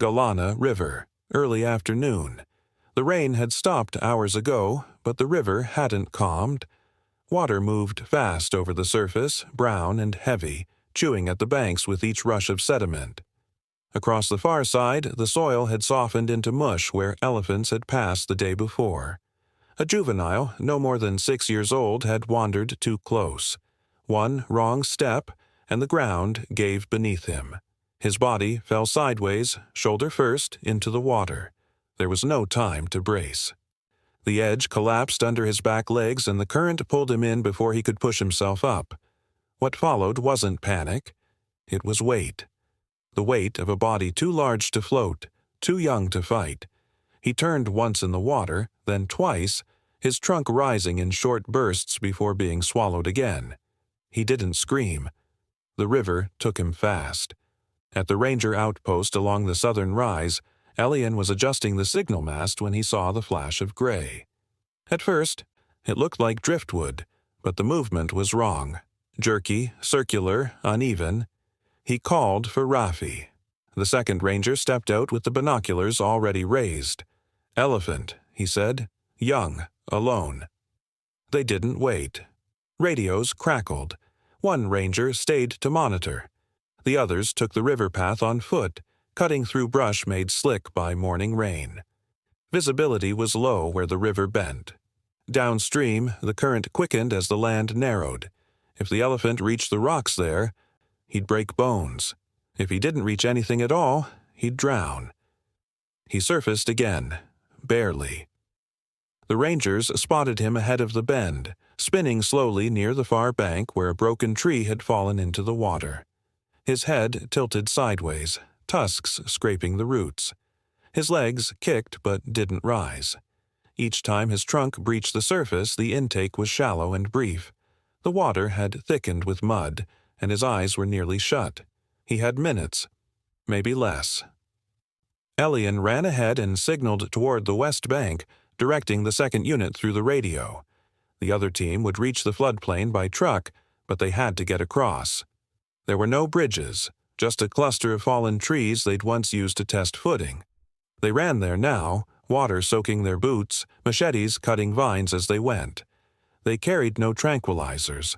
Galana River, early afternoon. The rain had stopped hours ago, but the river hadn't calmed. Water moved fast over the surface, brown and heavy, chewing at the banks with each rush of sediment. Across the far side, the soil had softened into mush where elephants had passed the day before. A juvenile, no more than 6 years old, had wandered too close. One wrong step, and the ground gave beneath him. His body fell sideways, shoulder first, into the water. There was no time to brace. The edge collapsed under his back legs and the current pulled him in before he could push himself up. What followed wasn't panic. It was weight. The weight of a body too large to float, too young to fight. He turned once in the water, then twice, his trunk rising in short bursts before being swallowed again. He didn't scream. The river took him fast. At the ranger outpost along the southern rise, Elian was adjusting the signal mast when he saw the flash of gray. At first, it looked like driftwood, but the movement was wrong. Jerky, circular, uneven. He called for Rafi. The second ranger stepped out with the binoculars already raised. "Elephant," he said. "Young, alone." They didn't wait. Radios crackled. One ranger stayed to monitor. The others took the river path on foot, cutting through brush made slick by morning rain. Visibility was low where the river bent. Downstream, the current quickened as the land narrowed. If the elephant reached the rocks there, he'd break bones. If he didn't reach anything at all, he'd drown. He surfaced again, barely. The rangers spotted him ahead of the bend, spinning slowly near the far bank where a broken tree had fallen into the water. His head tilted sideways, tusks scraping the roots. His legs kicked but didn't rise. Each time his trunk breached the surface, the intake was shallow and brief. The water had thickened with mud, and his eyes were nearly shut. He had minutes, maybe less. Elian ran ahead and signaled toward the west bank, directing the second unit through the radio. The other team would reach the floodplain by truck, but they had to get across. There were no bridges, just a cluster of fallen trees they'd once used to test footing. They ran there now, water soaking their boots, machetes cutting vines as they went. They carried no tranquilizers,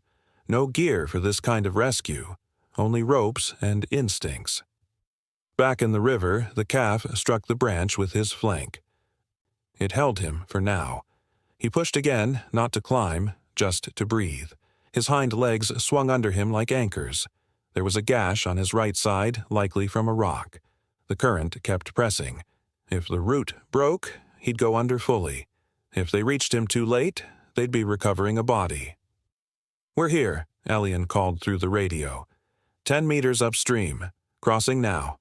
no gear for this kind of rescue, only ropes and instincts. Back in the river, the calf struck the branch with his flank. It held him for now. He pushed again, not to climb, just to breathe. His hind legs swung under him like anchors. There was a gash on his right side, likely from a rock. The current kept pressing. If the root broke, he'd go under fully. If they reached him too late, they'd be recovering a body. "We're here," Elian called through the radio. 10 meters upstream. Crossing now."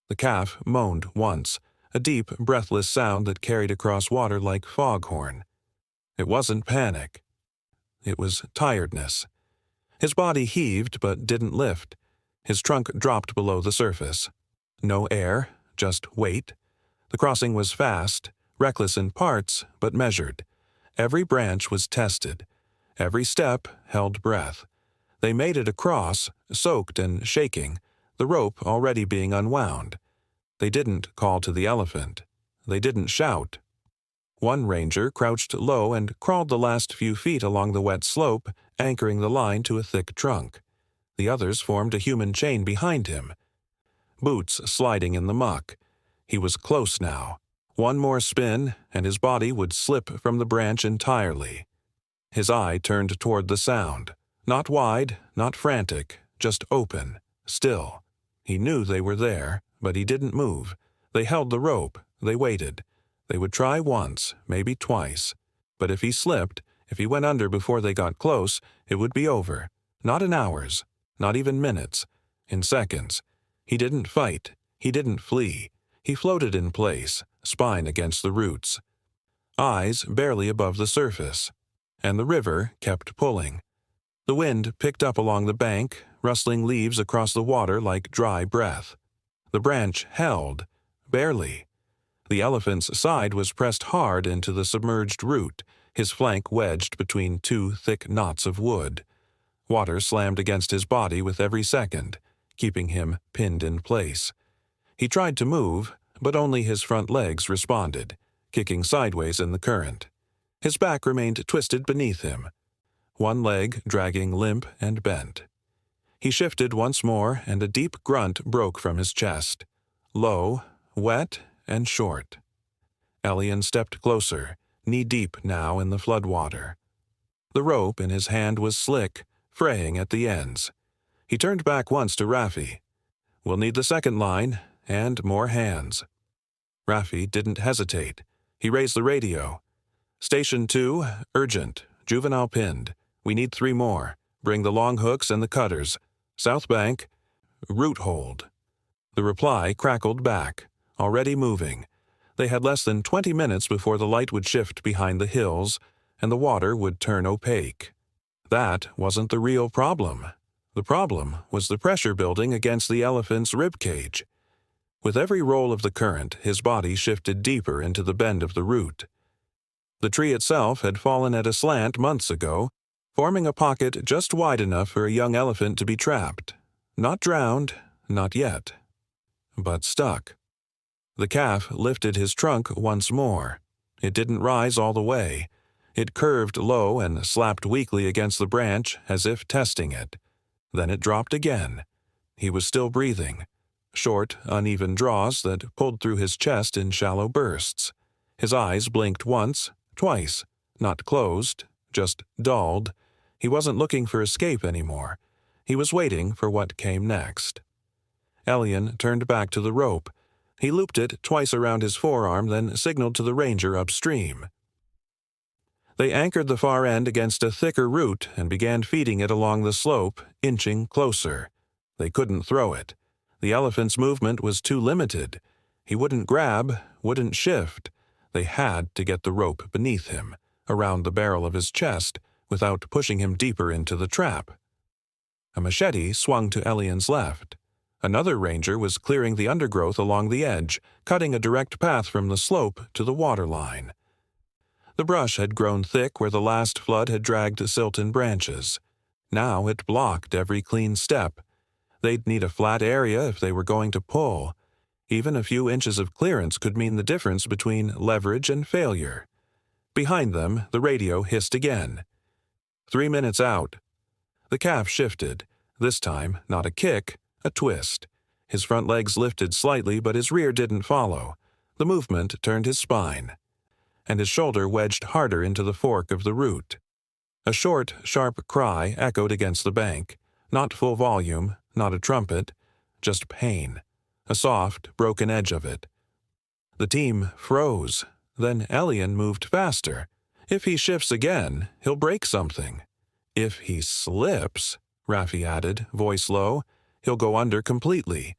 The calf moaned once, a deep, breathless sound that carried across water like foghorn. It wasn't panic. It was tiredness. His body heaved but didn't lift. His trunk dropped below the surface. No air, just weight. The crossing was fast, reckless in parts, but measured. Every branch was tested. Every step held breath. They made it across, soaked and shaking, the rope already being unwound. They didn't call to the elephant. They didn't shout. One ranger crouched low and crawled the last few feet along the wet slope, anchoring the line to a thick trunk. The others formed a human chain behind him. Boots sliding in the muck. He was close now. One more spin, and his body would slip from the branch entirely. His eye turned toward the sound. Not wide, not frantic, just open, still. He knew they were there, but he didn't move. They held the rope. They waited. They would try once, maybe twice. But if he slipped, if he went under before they got close, it would be over. Not in hours, not even minutes, in seconds. He didn't fight. He didn't flee. He floated in place, spine against the roots. Eyes barely above the surface. And the river kept pulling. The wind picked up along the bank, rustling leaves across the water like dry breath. The branch held, barely. The elephant's side was pressed hard into the submerged root, his flank wedged between two thick knots of wood. Water slammed against his body with every second, keeping him pinned in place. He tried to move, but only his front legs responded, kicking sideways in the current. His back remained twisted beneath him, one leg dragging limp and bent. He shifted once more, and a deep grunt broke from his chest, low, wet, and short. Elian stepped closer, knee-deep now in the floodwater. The rope in his hand was slick, fraying at the ends. He turned back once to Raffi. "We'll need the second line, and more hands." Raffi didn't hesitate. He raised the radio. "Station 2, urgent, juvenile pinned. We need 3 more. Bring the long hooks and the cutters. South bank, root hold." The reply crackled back, already moving. They had less than 20 minutes before the light would shift behind the hills, and the water would turn opaque. That wasn't the real problem. The problem was the pressure building against the elephant's ribcage. With every roll of the current, his body shifted deeper into the bend of the root. The tree itself had fallen at a slant months ago, forming a pocket just wide enough for a young elephant to be trapped. Not drowned, not yet, but stuck. The calf lifted his trunk once more. It didn't rise all the way. It curved low and slapped weakly against the branch as if testing it. Then it dropped again. He was still breathing. Short, uneven draws that pulled through his chest in shallow bursts. His eyes blinked once, twice, not closed, just dulled. He wasn't looking for escape anymore. He was waiting for what came next. Elian turned back to the rope. He looped it twice around his forearm, then signaled to the ranger upstream. They anchored the far end against a thicker root and began feeding it along the slope, inching closer. They couldn't throw it. The elephant's movement was too limited. He wouldn't grab, wouldn't shift. They had to get the rope beneath him, around the barrel of his chest, without pushing him deeper into the trap. A machete swung to Elian's left. Another ranger was clearing the undergrowth along the edge, cutting a direct path from the slope to the waterline. The brush had grown thick where the last flood had dragged silten branches. Now it blocked every clean step. They'd need a flat area if they were going to pull. Even a few inches of clearance could mean the difference between leverage and failure. Behind them, the radio hissed again. 3 minutes out. The calf shifted. This time, not a kick, a twist. His front legs lifted slightly, but his rear didn't follow. The movement turned his spine, and his shoulder wedged harder into the fork of the root. A short, sharp cry echoed against the bank. Not full volume, not a trumpet, just pain. A soft, broken edge of it. The team froze. Then Elian moved faster. If he shifts again, he'll break something. If he slips, Raffi added, voice low, he'll go under completely.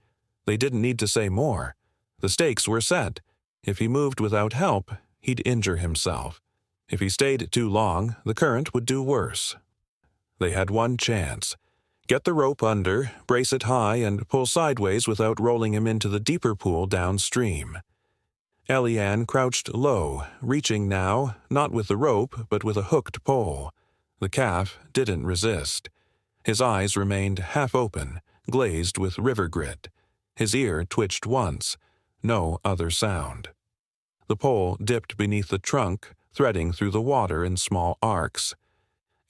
They didn't need to say more. The stakes were set. If he moved without help, he'd injure himself. If he stayed too long, the current would do worse. They had one chance. Get the rope under, brace it high, and pull sideways without rolling him into the deeper pool downstream. Elian crouched low, reaching now, not with the rope, but with a hooked pole. The calf didn't resist. His eyes remained half open, glazed with river grit. His ear twitched once. No other sound. The pole dipped beneath the trunk, threading through the water in small arcs.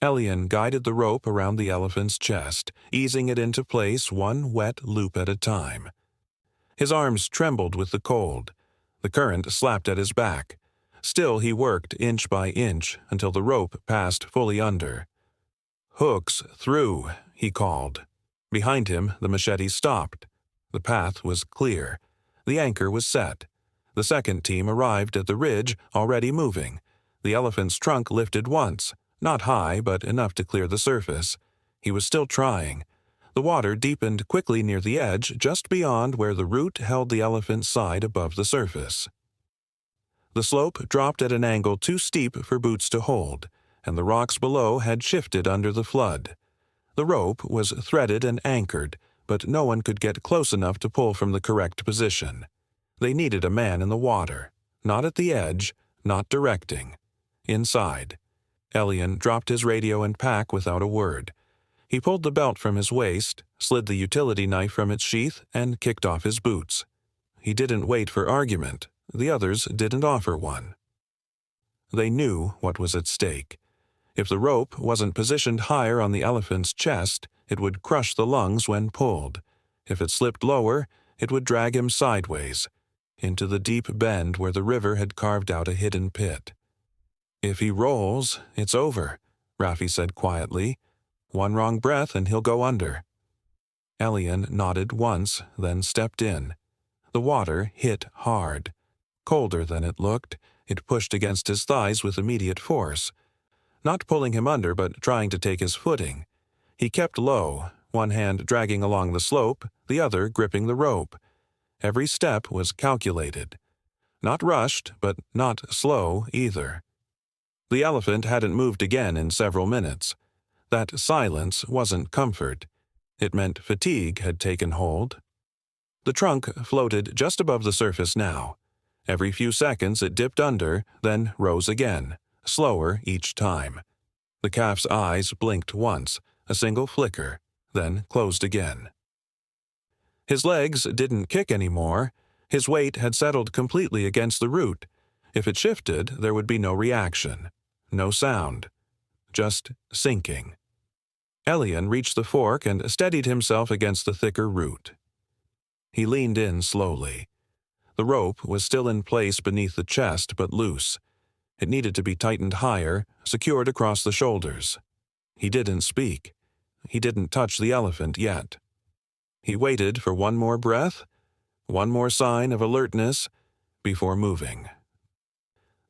Elian guided the rope around the elephant's chest, easing it into place one wet loop at a time. His arms trembled with the cold. The current slapped at his back. Still he worked inch by inch until the rope passed fully under. "Hooks through," he called. Behind him, the machete stopped. The path was clear. The anchor was set. The second team arrived at the ridge, already moving. The elephant's trunk lifted once, not high, but enough to clear the surface. He was still trying. The water deepened quickly near the edge, just beyond where the root held the elephant's side above the surface. The slope dropped at an angle too steep for boots to hold, and the rocks below had shifted under the flood. The rope was threaded and anchored, but no one could get close enough to pull from the correct position. They needed a man in the water, not at the edge, not directing. Inside. Elian dropped his radio and pack without a word. He pulled the belt from his waist, slid the utility knife from its sheath, and kicked off his boots. He didn't wait for argument. The others didn't offer one. They knew what was at stake. If the rope wasn't positioned higher on the elephant's chest, it would crush the lungs when pulled. If it slipped lower, it would drag him sideways, into the deep bend where the river had carved out a hidden pit. "If he rolls, it's over," Raffi said quietly. "One wrong breath and he'll go under." Elian nodded once, then stepped in. The water hit hard. Colder than it looked, it pushed against his thighs with immediate force. Not pulling him under, but trying to take his footing. He kept low, one hand dragging along the slope, the other gripping the rope. Every step was calculated. Not rushed, but not slow either. The elephant hadn't moved again in several minutes. That silence wasn't comfort. It meant fatigue had taken hold. The trunk floated just above the surface now. Every few seconds it dipped under, then rose again, slower each time. The calf's eyes blinked once, a single flicker, then closed again. His legs didn't kick anymore. His weight had settled completely against the root. If it shifted, there would be no reaction, no sound, just sinking. Elian reached the fork and steadied himself against the thicker root. He leaned in slowly. The rope was still in place beneath the chest, but loose. It needed to be tightened higher, secured across the shoulders. He didn't speak. He didn't touch the elephant yet. He waited for one more breath, one more sign of alertness, before moving.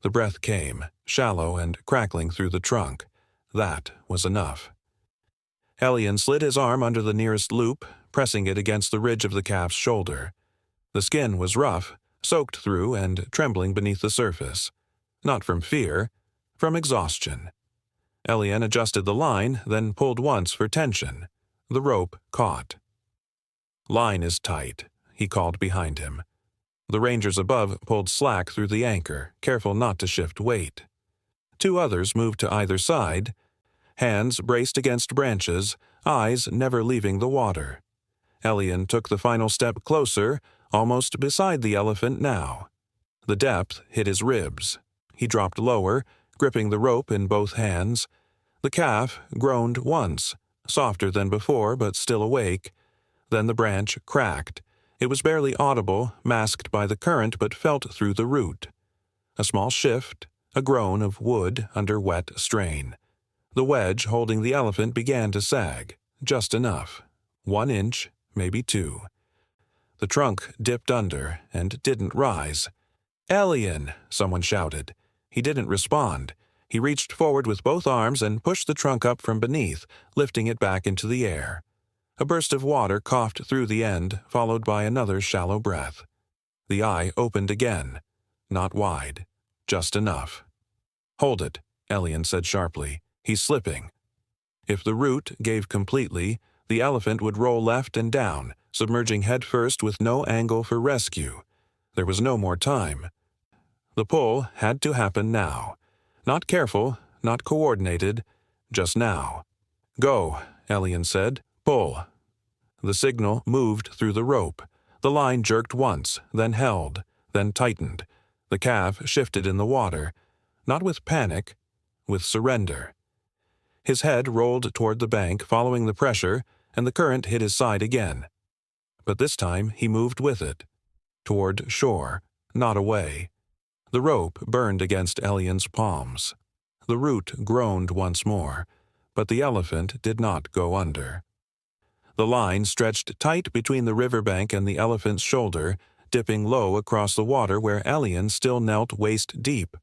The breath came, shallow and crackling through the trunk. That was enough. Elian slid his arm under the nearest loop, pressing it against the ridge of the calf's shoulder. The skin was rough, soaked through and trembling beneath the surface. Not from fear, from exhaustion. Elian adjusted the line, then pulled once for tension. The rope caught. "Line is tight," he called behind him. The rangers above pulled slack through the anchor, careful not to shift weight. Two others moved to either side, hands braced against branches, eyes never leaving the water. Elian took the final step closer, almost beside the elephant now. The depth hit his ribs. He dropped lower, gripping the rope in both hands. The calf groaned once, softer than before but still awake. Then the branch cracked. It was barely audible, masked by the current, but felt through the root. A small shift, a groan of wood under wet strain. The wedge holding the elephant began to sag, just enough. 1 inch, maybe 2. The trunk dipped under and didn't rise. "Elian!" someone shouted. He didn't respond. He reached forward with both arms and pushed the trunk up from beneath, lifting it back into the air. A burst of water coughed through the end, followed by another shallow breath. The eye opened again. Not wide. Just enough. "Hold it," Elian said sharply. "He's slipping." If the root gave completely, the elephant would roll left and down, submerging headfirst with no angle for rescue. There was no more time. The pull had to happen now. Not careful, not coordinated, just now. "Go," Elian said. "Pull." The signal moved through the rope. The line jerked once, then held, then tightened. The calf shifted in the water, not with panic, with surrender. His head rolled toward the bank, following the pressure, and the current hit his side again. But this time he moved with it. Toward shore, not away. The rope burned against Elian's palms. The root groaned once more, but the elephant did not go under. The line stretched tight between the riverbank and the elephant's shoulder, dipping low across the water where Elian still knelt waist-deep.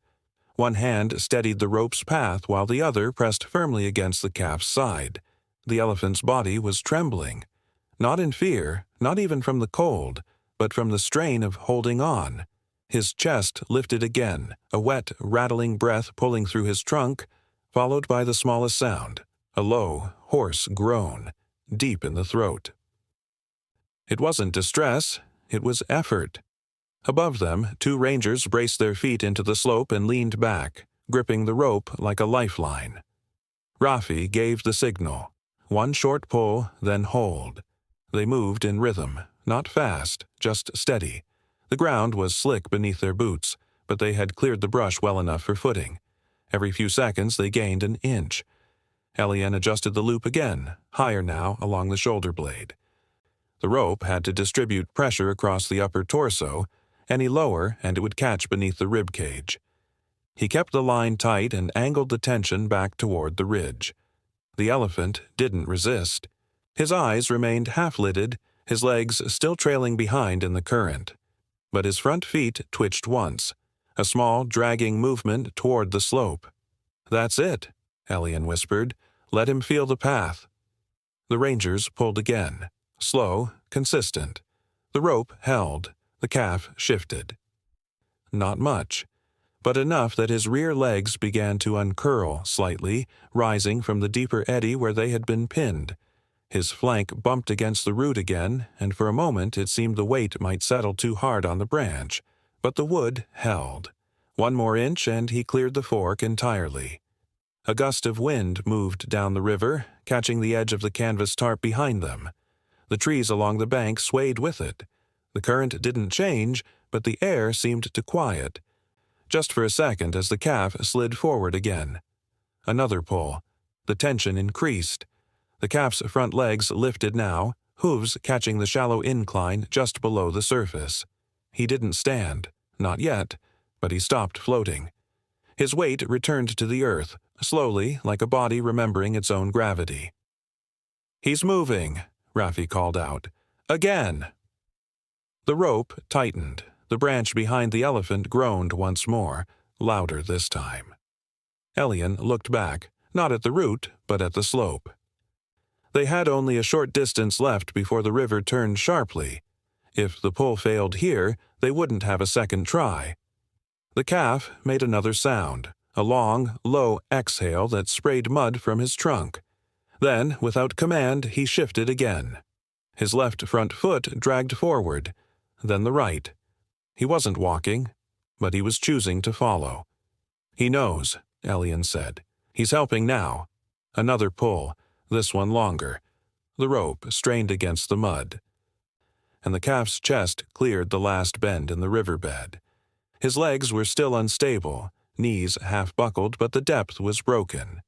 One hand steadied the rope's path while the other pressed firmly against the calf's side. The elephant's body was trembling. Not in fear, not even from the cold, but from the strain of holding on. His chest lifted again, a wet, rattling breath pulling through his trunk, followed by the smallest sound, a low, hoarse groan, deep in the throat. It wasn't distress, it was effort. Above them, 2 rangers braced their feet into the slope and leaned back, gripping the rope like a lifeline. Raffi gave the signal. 1 short pull, then hold. They moved in rhythm, not fast, just steady. The ground was slick beneath their boots, but they had cleared the brush well enough for footing. Every few seconds they gained an inch. Elian adjusted the loop again, higher now along the shoulder blade. The rope had to distribute pressure across the upper torso. Any lower and it would catch beneath the rib cage. He kept the line tight and angled the tension back toward the ridge. The elephant didn't resist. His eyes remained half-lidded, his legs still trailing behind in the current. But his front feet twitched once, a small, dragging movement toward the slope. "That's it," Elian whispered. "Let him feel the path." The rangers pulled again, slow, consistent. The rope held, the calf shifted. Not much, but enough that his rear legs began to uncurl slightly, rising from the deeper eddy where they had been pinned. His flank bumped against the root again, and for a moment it seemed the weight might settle too hard on the branch, but the wood held. One more inch and he cleared the fork entirely. A gust of wind moved down the river, catching the edge of the canvas tarp behind them. The trees along the bank swayed with it. The current didn't change, but the air seemed to quiet. Just for a second as the calf slid forward again. Another pull. The tension increased. The calf's front legs lifted now, hooves catching the shallow incline just below the surface. He didn't stand, not yet, but he stopped floating. His weight returned to the earth, slowly, like a body remembering its own gravity. "He's moving," Raffi called out. "Again!" The rope tightened. The branch behind the elephant groaned once more, louder this time. Elian looked back, not at the root, but at the slope. They had only a short distance left before the river turned sharply. If the pull failed here, they wouldn't have a second try. The calf made another sound, a long, low exhale that sprayed mud from his trunk. Then, without command, he shifted again. His left front foot dragged forward, then the right. He wasn't walking, but he was choosing to follow. "He knows," Elian said. "He's helping now." Another pull, this one longer. The rope strained against the mud. And the calf's chest cleared the last bend in the riverbed. His legs were still unstable, knees half-buckled, but the depth was broken.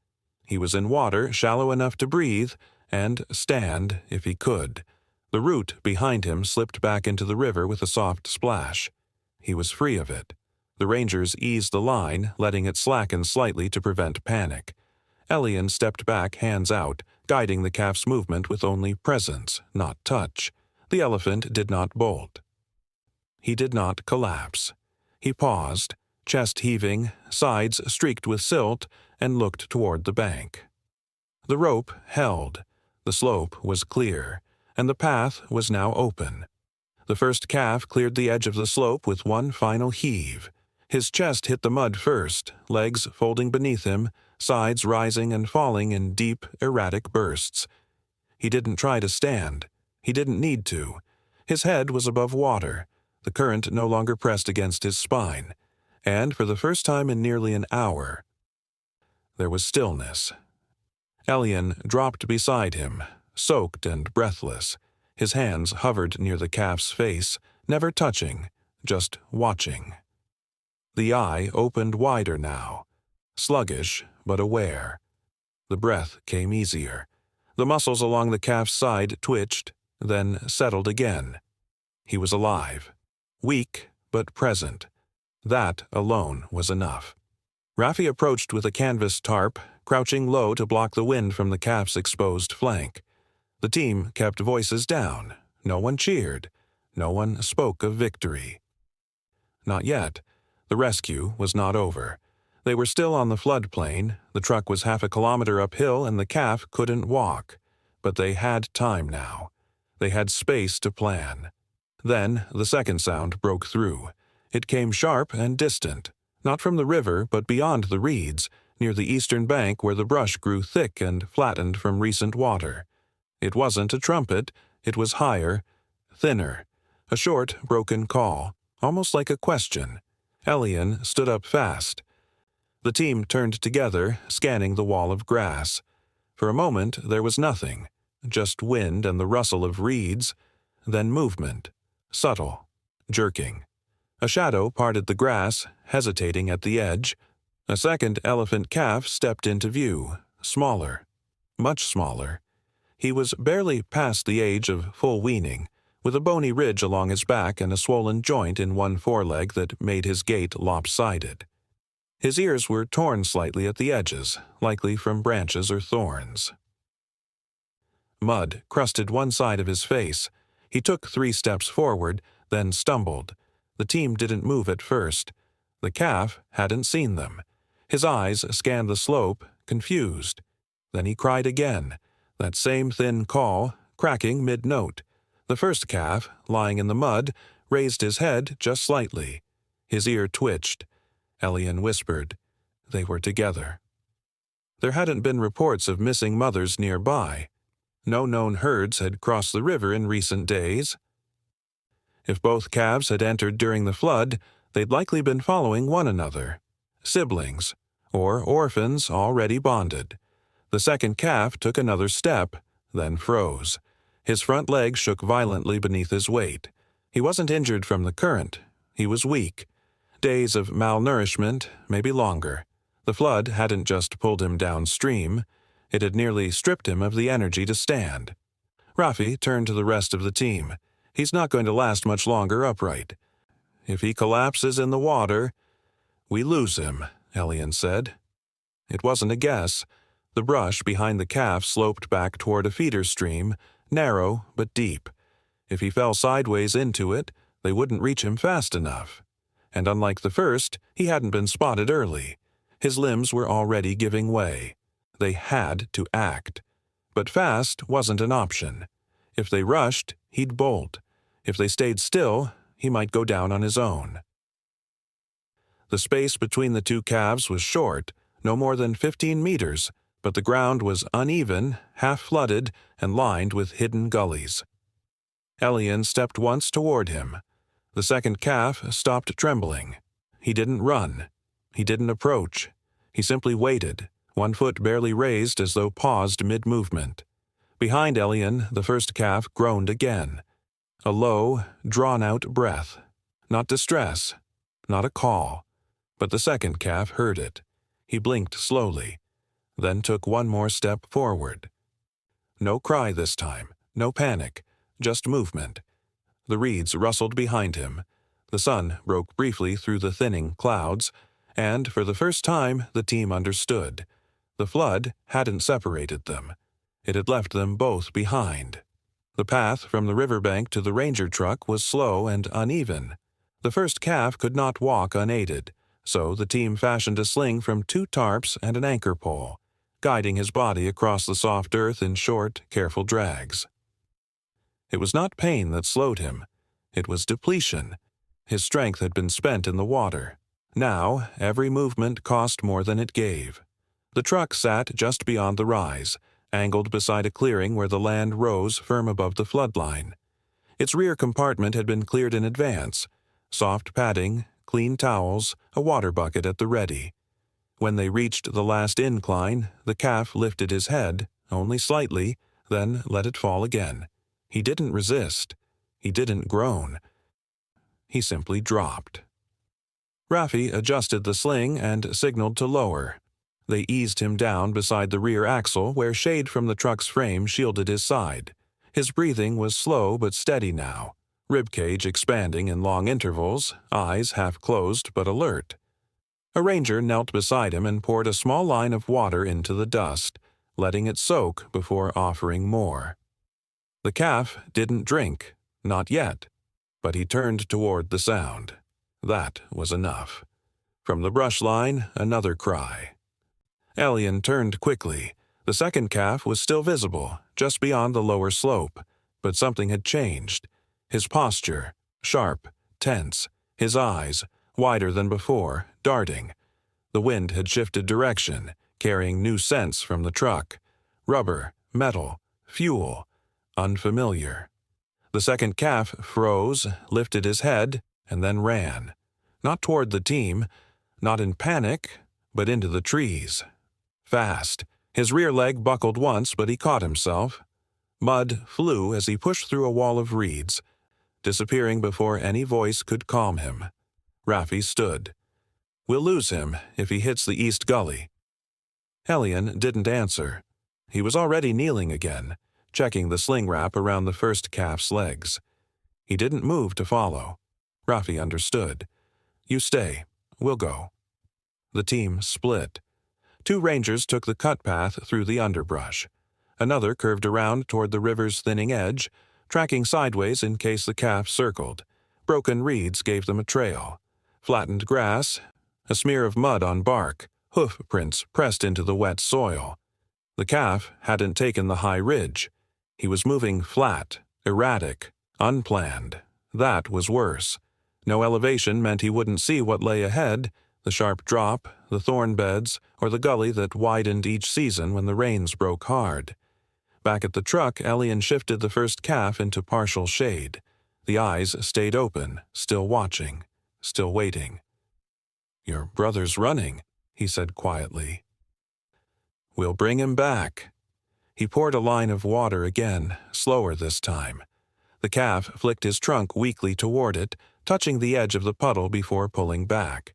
He was in water shallow enough to breathe and stand if he could. The root behind him slipped back into the river with a soft splash. He was free of it. The rangers eased the line, letting it slacken slightly to prevent panic. Elian stepped back, hands out, guiding the calf's movement with only presence, not touch. The elephant did not bolt. He did not collapse. He paused, chest heaving, sides streaked with silt, and looked toward the bank. The rope held. The slope was clear, and the path was now open. The first calf cleared the edge of the slope with one final heave. His chest hit the mud first, legs folding beneath him, sides rising and falling in deep, erratic bursts. He didn't try to stand. He didn't need to. His head was above water. The current no longer pressed against his spine. And for the first time in nearly an hour, there was stillness. Elian dropped beside him, soaked and breathless. His hands hovered near the calf's face, never touching, just watching. The eye opened wider now, sluggish but aware. The breath came easier. The muscles along the calf's side twitched, then settled again. He was alive, weak but present. That alone was enough. Raffi approached with a canvas tarp, crouching low to block the wind from the calf's exposed flank. The team kept voices down. No one cheered. No one spoke of victory. Not yet. The rescue was not over. They were still on the floodplain. The truck was half a kilometer uphill and the calf couldn't walk. But they had time now. They had space to plan. Then the second sound broke through. It came sharp and distant, not from the river but beyond the reeds, near the eastern bank where the brush grew thick and flattened from recent water. It wasn't a trumpet. It was higher, thinner. A short, broken call, almost like a question. Elian stood up fast. The team turned together, scanning the wall of grass. For a moment there was nothing, just wind and the rustle of reeds, then movement, subtle, jerking. A shadow parted the grass, hesitating at the edge. A second elephant calf stepped into view, smaller, much smaller. He was barely past the age of full weaning, with a bony ridge along his back and a swollen joint in one foreleg that made his gait lopsided. His ears were torn slightly at the edges, likely from branches or thorns. Mud crusted one side of his face. He took 3 steps forward, then stumbled. The team didn't move at first. The calf hadn't seen them. His eyes scanned the slope, confused. Then he cried again, that same thin call, cracking mid-note. The first calf, lying in the mud, raised his head just slightly. His ear twitched. Elian whispered. They were together. There hadn't been reports of missing mothers nearby. No known herds had crossed the river in recent days. If both calves had entered during the flood, they'd likely been following one another. Siblings, or orphans already bonded. The second calf took another step, then froze. His front leg shook violently beneath his weight. He wasn't injured from the current. He was weak. Days of malnourishment, maybe longer. The flood hadn't just pulled him downstream. It had nearly stripped him of the energy to stand. Rafi turned to the rest of the team. He's not going to last much longer upright. If he collapses in the water, we lose him, Elian said. It wasn't a guess. The brush behind the calf sloped back toward a feeder stream, narrow but deep. If he fell sideways into it, they wouldn't reach him fast enough. And unlike the first, he hadn't been spotted early. His limbs were already giving way. They had to act. But fast wasn't an option. If they rushed, he'd bolt. If they stayed still, he might go down on his own. The space between the 2 calves was short, no more than 15 meters, but the ground was uneven, half-flooded, and lined with hidden gullies. Elian stepped once toward him. The second calf stopped trembling. He didn't run. He didn't approach. He simply waited, one foot barely raised as though paused mid-movement. Behind Elian, the first calf groaned again. A low, drawn-out breath. Not distress, not a call. But the second calf heard it. He blinked slowly, then took one more step forward. No cry this time, no panic, just movement. The reeds rustled behind him. The sun broke briefly through the thinning clouds, and for the first time the team understood. The flood hadn't separated them. It had left them both behind. The path from the riverbank to the ranger truck was slow and uneven. The first calf could not walk unaided, so the team fashioned a sling from 2 tarps and an anchor pole, guiding his body across the soft earth in short, careful drags. It was not pain that slowed him. It was depletion. His strength had been spent in the water. Now, every movement cost more than it gave. The truck sat just beyond the rise, angled beside a clearing where the land rose firm above the floodline. Its rear compartment had been cleared in advance. Soft padding, clean towels, a water bucket at the ready. When they reached the last incline, the calf lifted his head, only slightly, then let it fall again. He didn't resist. He didn't groan. He simply dropped. Rafi adjusted the sling and signaled to lower. They eased him down beside the rear axle where shade from the truck's frame shielded his side. His breathing was slow but steady now, ribcage expanding in long intervals, eyes half closed but alert. A ranger knelt beside him and poured a small line of water into the dust, letting it soak before offering more. The calf didn't drink, not yet, but he turned toward the sound. That was enough. From the brush line, another cry. Elian turned quickly. The second calf was still visible, just beyond the lower slope, but something had changed. His posture, sharp, tense, his eyes, wider than before, darting. The wind had shifted direction, carrying new scents from the truck. Rubber, metal, fuel, unfamiliar. The second calf froze, lifted his head, and then ran. Not toward the team, not in panic, but into the trees. Fast. His rear leg buckled once, but he caught himself. Mud flew as he pushed through a wall of reeds, disappearing before any voice could calm him. Raffi stood. "We'll lose him if he hits the east gully." Elian didn't answer. He was already kneeling again, checking the sling wrap around the first calf's legs. He didn't move to follow. Raffi understood. "You stay. We'll go." The team split. 2 rangers took the cut path through the underbrush. Another curved around toward the river's thinning edge, tracking sideways in case the calf circled. Broken reeds gave them a trail. Flattened grass, a smear of mud on bark, hoof prints pressed into the wet soil. The calf hadn't taken the high ridge. He was moving flat, erratic, unplanned. That was worse. No elevation meant he wouldn't see what lay ahead, the sharp drop, the thorn beds, or the gully that widened each season when the rains broke hard. Back at the truck, Elian shifted the first calf into partial shade. The eyes stayed open, still watching, still waiting. "Your brother's running," he said quietly. "We'll bring him back." He poured a line of water again, slower this time. The calf flicked his trunk weakly toward it, touching the edge of the puddle before pulling back.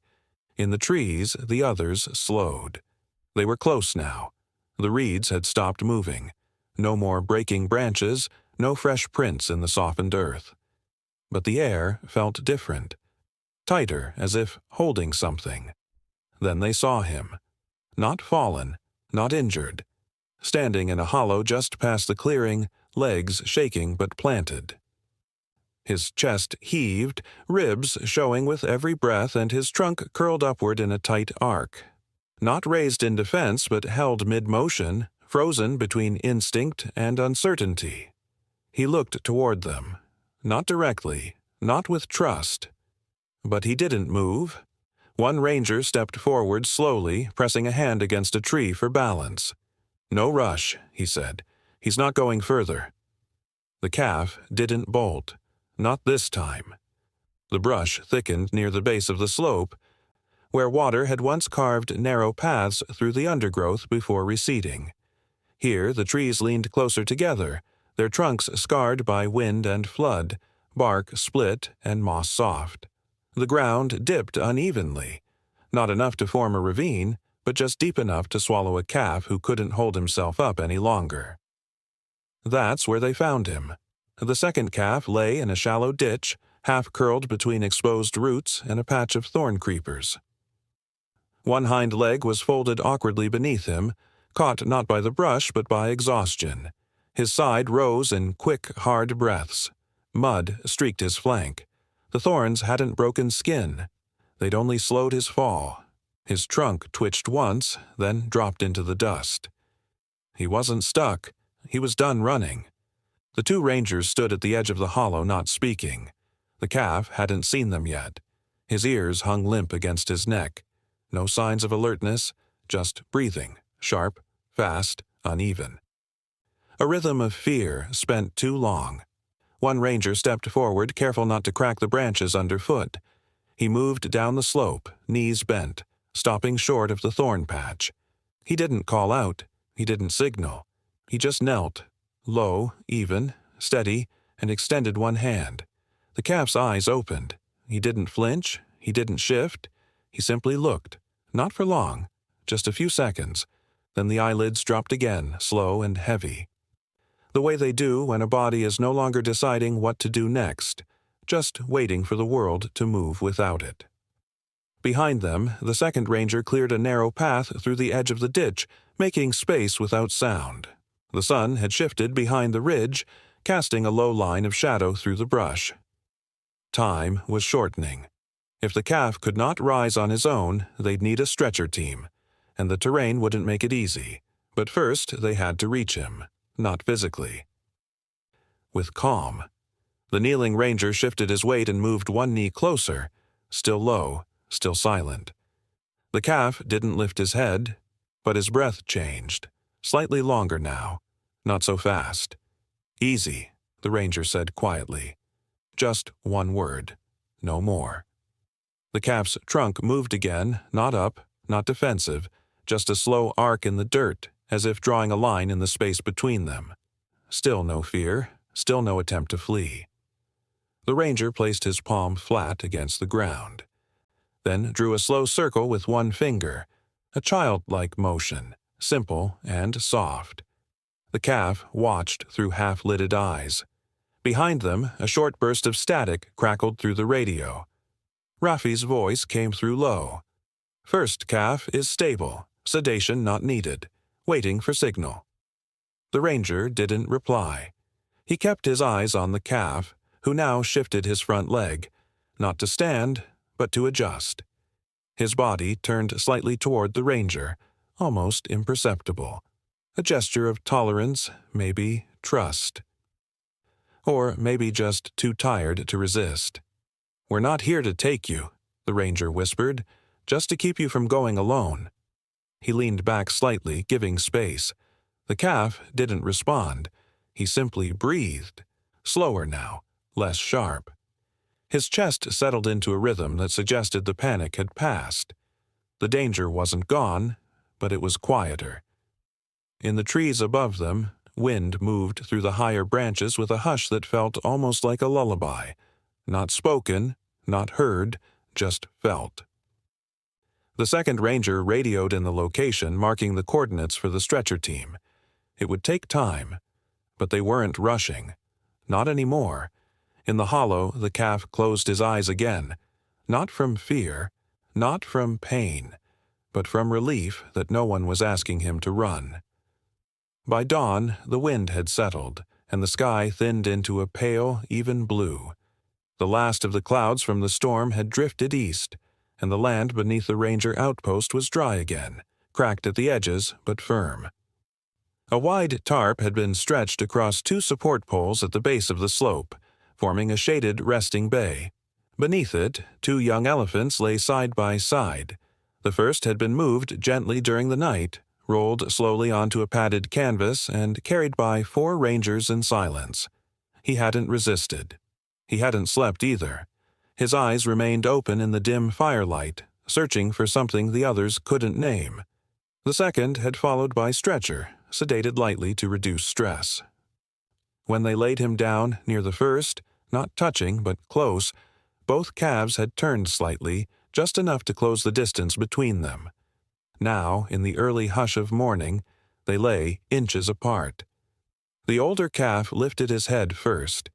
In the trees, the others slowed. They were close now. The reeds had stopped moving. No more breaking branches, no fresh prints in the softened earth. But the air felt different, tighter, as if holding something. Then they saw him. Not fallen, not injured. Standing in a hollow just past the clearing, legs shaking but planted. His chest heaved, ribs showing with every breath, and his trunk curled upward in a tight arc. Not raised in defense, but held mid-motion, frozen between instinct and uncertainty. He looked toward them. Not directly, not with trust. But he didn't move. One ranger stepped forward slowly, pressing a hand against a tree for balance. "No rush," he said. "He's not going further." The calf didn't bolt. Not this time. The brush thickened near the base of the slope, where water had once carved narrow paths through the undergrowth before receding. Here the trees leaned closer together, their trunks scarred by wind and flood, bark split and moss soft. The ground dipped unevenly, not enough to form a ravine, but just deep enough to swallow a calf who couldn't hold himself up any longer. That's where they found him. The second calf lay in a shallow ditch, half curled between exposed roots and a patch of thorn creepers. One hind leg was folded awkwardly beneath him, caught not by the brush but by exhaustion. His side rose in quick, hard breaths. Mud streaked his flank. The thorns hadn't broken skin. They'd only slowed his fall. His trunk twitched once, then dropped into the dust. He wasn't stuck. He was done running. The 2 rangers stood at the edge of the hollow, not speaking. The calf hadn't seen them yet. His ears hung limp against his neck. No signs of alertness, just breathing, sharp, fast, uneven. A rhythm of fear spent too long. One ranger stepped forward, careful not to crack the branches underfoot. He moved down the slope, knees bent, stopping short of the thorn patch. He didn't call out. He didn't signal. He just knelt, low, even, steady, and extended one hand. The calf's eyes opened. He didn't flinch. He didn't shift. He simply looked, not for long, just a few seconds. Then the eyelids dropped again, slow and heavy. The way they do when a body is no longer deciding what to do next, just waiting for the world to move without it. Behind them, the second ranger cleared a narrow path through the edge of the ditch, making space without sound. The sun had shifted behind the ridge, casting a low line of shadow through the brush. Time was shortening. If the calf could not rise on his own, they'd need a stretcher team, and the terrain wouldn't make it easy. But first they had to reach him, not physically. With calm, the kneeling ranger shifted his weight and moved one knee closer, still low, still silent. The calf didn't lift his head, but his breath changed, slightly longer now, not so fast. "Easy," the ranger said quietly. Just one word, no more. The calf's trunk moved again, not up, not defensive, just a slow arc in the dirt, as if drawing a line in the space between them. Still no fear, still no attempt to flee. The ranger placed his palm flat against the ground. then drew a slow circle with one finger, a childlike motion, simple and soft. The calf watched through half-lidded eyes. Behind them, a short burst of static crackled through the radio. Rafi's voice came through low. "First calf is stable, sedation not needed, waiting for signal." The ranger didn't reply. He kept his eyes on the calf, who now shifted his front leg, not to stand, but to adjust. His body turned slightly toward the ranger, almost imperceptible. A gesture of tolerance, maybe trust. Or maybe just too tired to resist. "We're not here to take you," the ranger whispered, "just to keep you from going alone." He leaned back slightly, giving space. The calf didn't respond. He simply breathed, slower now, less sharp. His chest settled into a rhythm that suggested the panic had passed. The danger wasn't gone, but it was quieter. In the trees above them, wind moved through the higher branches with a hush that felt almost like a lullaby. Not spoken, not heard, just felt. The second ranger radioed in the location, marking the coordinates for the stretcher team. It would take time, but they weren't rushing. Not anymore. In the hollow, the calf closed his eyes again, not from fear, not from pain, but from relief that no one was asking him to run. By dawn, the wind had settled, and the sky thinned into a pale, even blue. The last of the clouds from the storm had drifted east, and the land beneath the ranger outpost was dry again, cracked at the edges but firm. A wide tarp had been stretched across two support poles at the base of the slope, forming a shaded resting bay. Beneath it, two young elephants lay side by side. The first had been moved gently during the night, rolled slowly onto a padded canvas, and carried by 4 rangers in silence. He hadn't resisted. He hadn't slept either. His eyes remained open in the dim firelight, searching for something the others couldn't name. The second had followed by Stretcher, sedated lightly to reduce stress. When they laid him down near the first, not touching but close, both calves had turned slightly, just enough to close the distance between them. Now, in the early hush of morning, they lay inches apart. The older calf lifted his head first.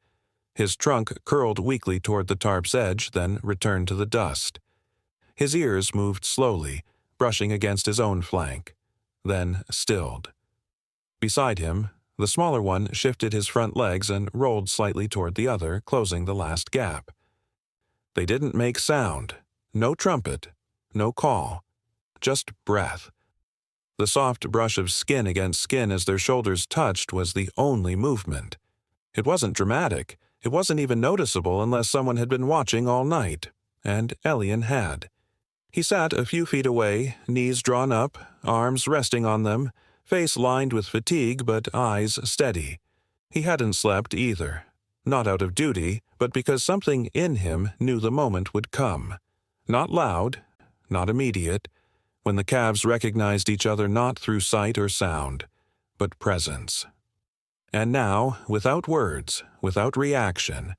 His trunk curled weakly toward the tarp's edge, then returned to the dust. His ears moved slowly, brushing against his own flank, then stilled. Beside him, the smaller one shifted his front legs and rolled slightly toward the other, closing the last gap. They didn't make sound. No trumpet, no call. Just breath. The soft brush of skin against skin as their shoulders touched was the only movement. It wasn't dramatic. It wasn't even noticeable unless someone had been watching all night, and Elian had. He sat a few feet away, knees drawn up, arms resting on them, face lined with fatigue but eyes steady. He hadn't slept either, not out of duty, but because something in him knew the moment would come. Not loud, not immediate, when the calves recognized each other not through sight or sound, but presence. And now, without words, without reaction,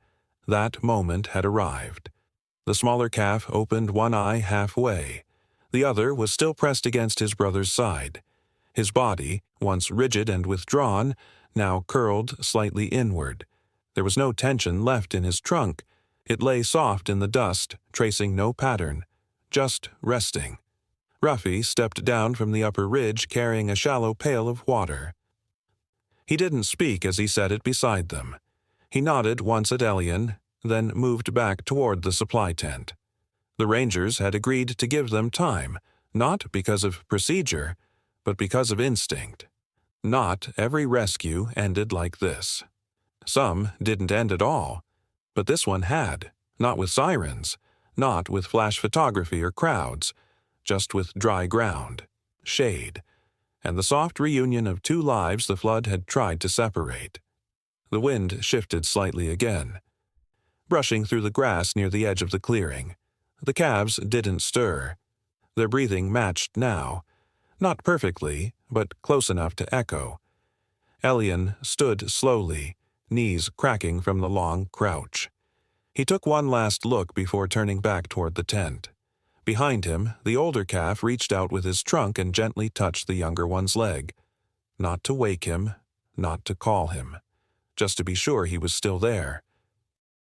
that moment had arrived. The smaller calf opened one eye halfway. The other was still pressed against his brother's side. His body, once rigid and withdrawn, now curled slightly inward. There was no tension left in his trunk. It lay soft in the dust, tracing no pattern, just resting. Rafi stepped down from the upper ridge carrying a shallow pail of water. He didn't speak as he set it beside them. He nodded once at Elian, then moved back toward the supply tent. The rangers had agreed to give them time, not because of procedure, but because of instinct. Not every rescue ended like this. Some didn't end at all, but this one had, not with sirens, not with flash photography or crowds, just with dry ground, shade, and the soft reunion of 2 lives the flood had tried to separate. The wind shifted slightly again, brushing through the grass near the edge of the clearing. The calves didn't stir. Their breathing matched now, not perfectly, but close enough to echo. Elian stood slowly, knees cracking from the long crouch. He took one last look before turning back toward the tent. Behind him, the older calf reached out with his trunk and gently touched the younger one's leg. Not to wake him, not to call him, just to be sure he was still there.